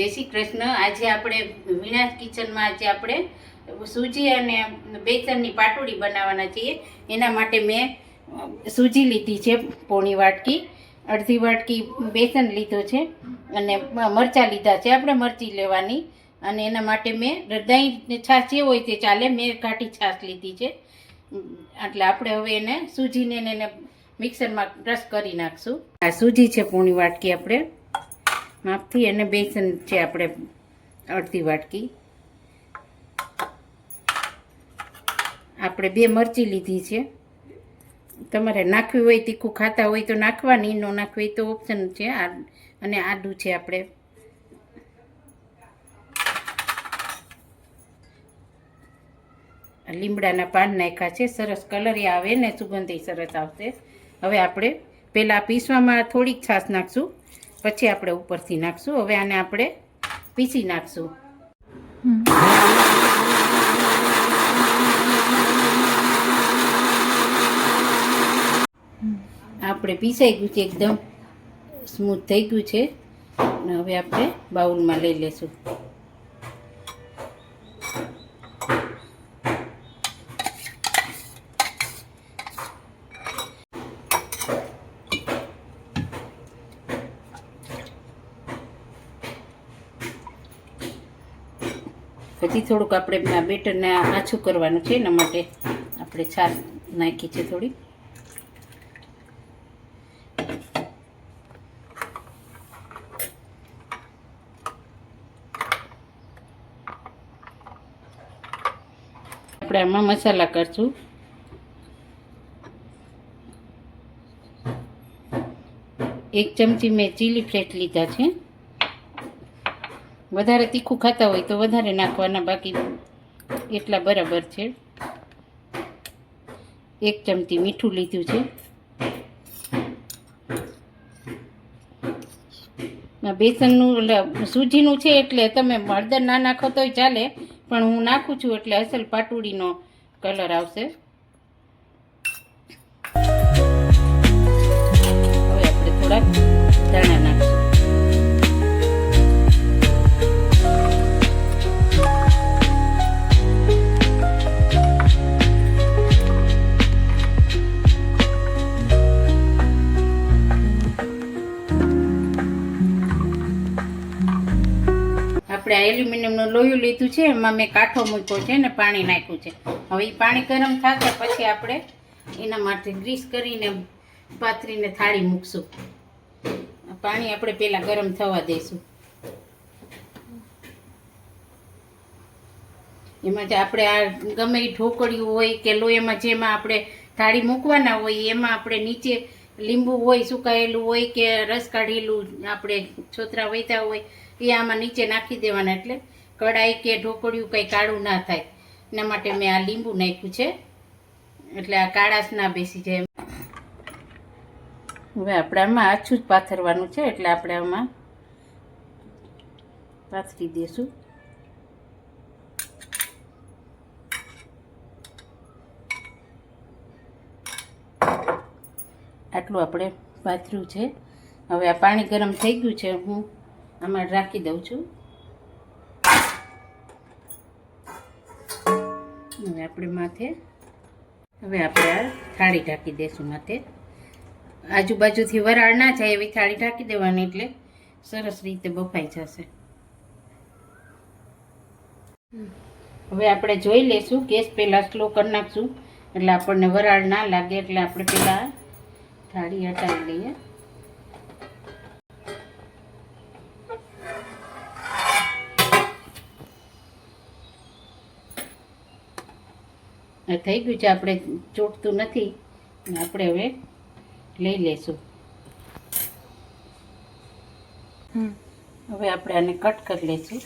જય શ્રી કૃષ્ણ। આજે આપણે વિનાશ કિચનમાં આજે આપણે સૂજી અને બેસનની પાટોડી બનાવવાના છીએ। એના માટે મેં સૂજી લીધી છે પોણી વાટકી, અડધી વાટકી બેસન લીધો છે અને મરચાં લીધા છે આપણે મરચી લેવાની। અને એના માટે મેં દહીં છાશ જે હોય તે ચાલે, મેં ઘાટી છાશ લીધી છે। એટલે આપણે હવે એને સૂજીને એને મિક્સરમાં ક્રશ કરી નાખશું। આ સૂજી છે પોણી વાટકી આપણે માપથી, અને બેસન છે આપણે અડધી વાટકી। આપણે બે મરચી લીધી છે, તમારે નાખવી હોય તીખું ખાતા હોય તો નાખવાની, ન નાખવી તો ઓપ્શન છે। અને આદું છે આપણે લીમડાના પાન નાખ્યા છે, સરસ કલર આવે ને સુગંધ સરસ આવશે। હવે આપણે પહેલાં પીસવામાં થોડીક છાશ નાખશું, પછી આપણે ઉપરથી નાખશું। હવે આને આપણે પીસી નાખશું। આપણે પીસાઈ ગયું છે, એકદમ સ્મૂથ થઈ ગયું છે। અને હવે આપણે બાઉલમાં લઈ લેશું। હજી થોડુંક આપણે આ બેટરને આછું કરવાનું છે, એના માટે આપણે છાશ નાખી છે થોડી। આપણે આમાં મસાલા કરશું। એક ચમચી મેં ચીલી ફ્લેક્સ લીધા છે, વધારે તીખું ખાતા હોય તો વધારે નાખવાના, બાકી એટલા બરાબર છે। એક ચમચી મીઠું લીધું છે। બેસનનું સૂજીનું છે એટલે તમે હળદર ના નાખો તોય ચાલે, પણ હું નાખું છું એટલે અસલ પાટોડીનો કલર આવશે। હવે આપણે થોડાક ધાણા નાખશું। આપણે આ એલ્યુમિનિયમનું લોયું લીધું છે, એમાં મેં કાંઠો મૂક્યો છે ને પાણી નાખ્યું છે। હવે એ પાણી ગરમ થશે પછી આપણે એના માટે ગ્રીસ કરીને પાથરીને થાળી મૂકશું। પાણી આપણે પહેલાં ગરમ થવા દઈશું। એમાં જે આપણે આ ગમે એ ઢોકળિયું હોય કે લોહીમાં જેમાં આપણે થાળી મૂકવાના હોય એમાં આપણે નીચે લીંબુ હોય, સુકાયેલું હોય કે રસ કાઢેલું આપણે છોતરા વહેતા હોય એ આમાં નીચે નાખી દેવાના, એટલે કડાઈ કે ઢોકળિયું કંઈ કાળું ના થાય। એના માટે મેં આ લીંબુ નાખ્યું છે, એટલે આ કાળાશ ના બેસી જાય। હવે આપણે આમાં આછું જ પાથરવાનું છે, એટલે આપણે આમાં પાથરી દઈશું। આટલું આપણે પાથર્યું છે। હવે આ પાણી ગરમ થઈ ગયું છે, હું આમાં રાખી દઉં છું। હવે આપણે માથે આ થાળી ઢાંકી દઈશું માથે। આજુબાજુથી વરાળ ના જાય એવી થાળી ઢાંકી દેવાની, એટલે સરસ રીતે બફાઈ જશે। હવે આપણે જોઈ લઈશું, ગેસ પહેલાં સ્લો કરી નાખશું એટલે આપણને વરાળ ના લાગે। એટલે આપણે પહેલાં થાળી હટાવી લઈએ। થઈ ગયું છે, આપણે ચોટતું નથી, આપણે હવે લઈ લેશું। હવે આપણે આને કટ કરી લઈશું।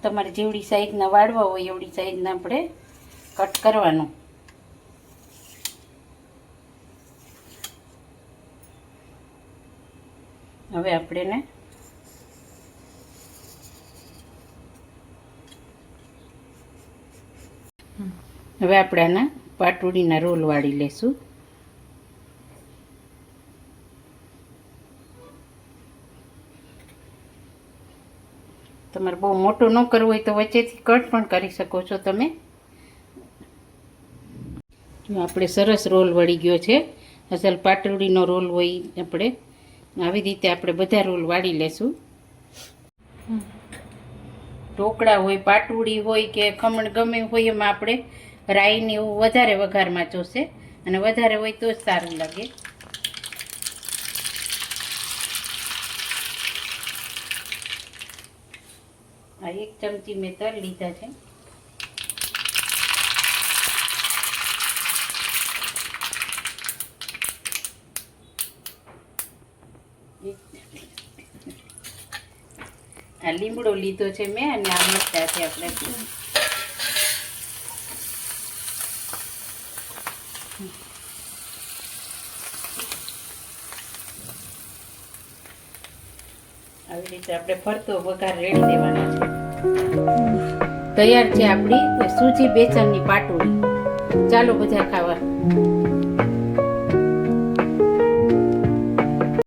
તમારે જેવડી સાઈઝના વાળવા હોય એવડી સાઈઝના આપણે કટ કરવાનું। હવે આપણે આના પાટોડીના રોલ વાળી લેશું। તમારે બહુ મોટું ન કરવું હોય તો વચ્ચેથી કટ પણ કરી શકો છો તમે. આપણે સરસ રોલ વળી ગયો છે. અસલ પાટોડીનો રોલ હોય આપણે આવી રીતે આપણે બધા રોલ વાળી લેશું. ઢોકળા હોય, પાટોડી હોય કે ખમણ ગમે હોય એમાં આપણે રાઈને એવું વધારે વઘારમાં જોશે અને વધારે હોય તો જ સારું લાગે. આ 1 ચમચી મેં તલ લીધા છે. આ લીમડો લીધો છે મેં અને આ મરચાં છે આપણે. આવી રીતે આપણે ફરતો વઘાર રેડી દેવાનો છે. તૈયાર છે આપણી સૂજી બેસનની પાટોડી. ચાલો બધા ખાવા.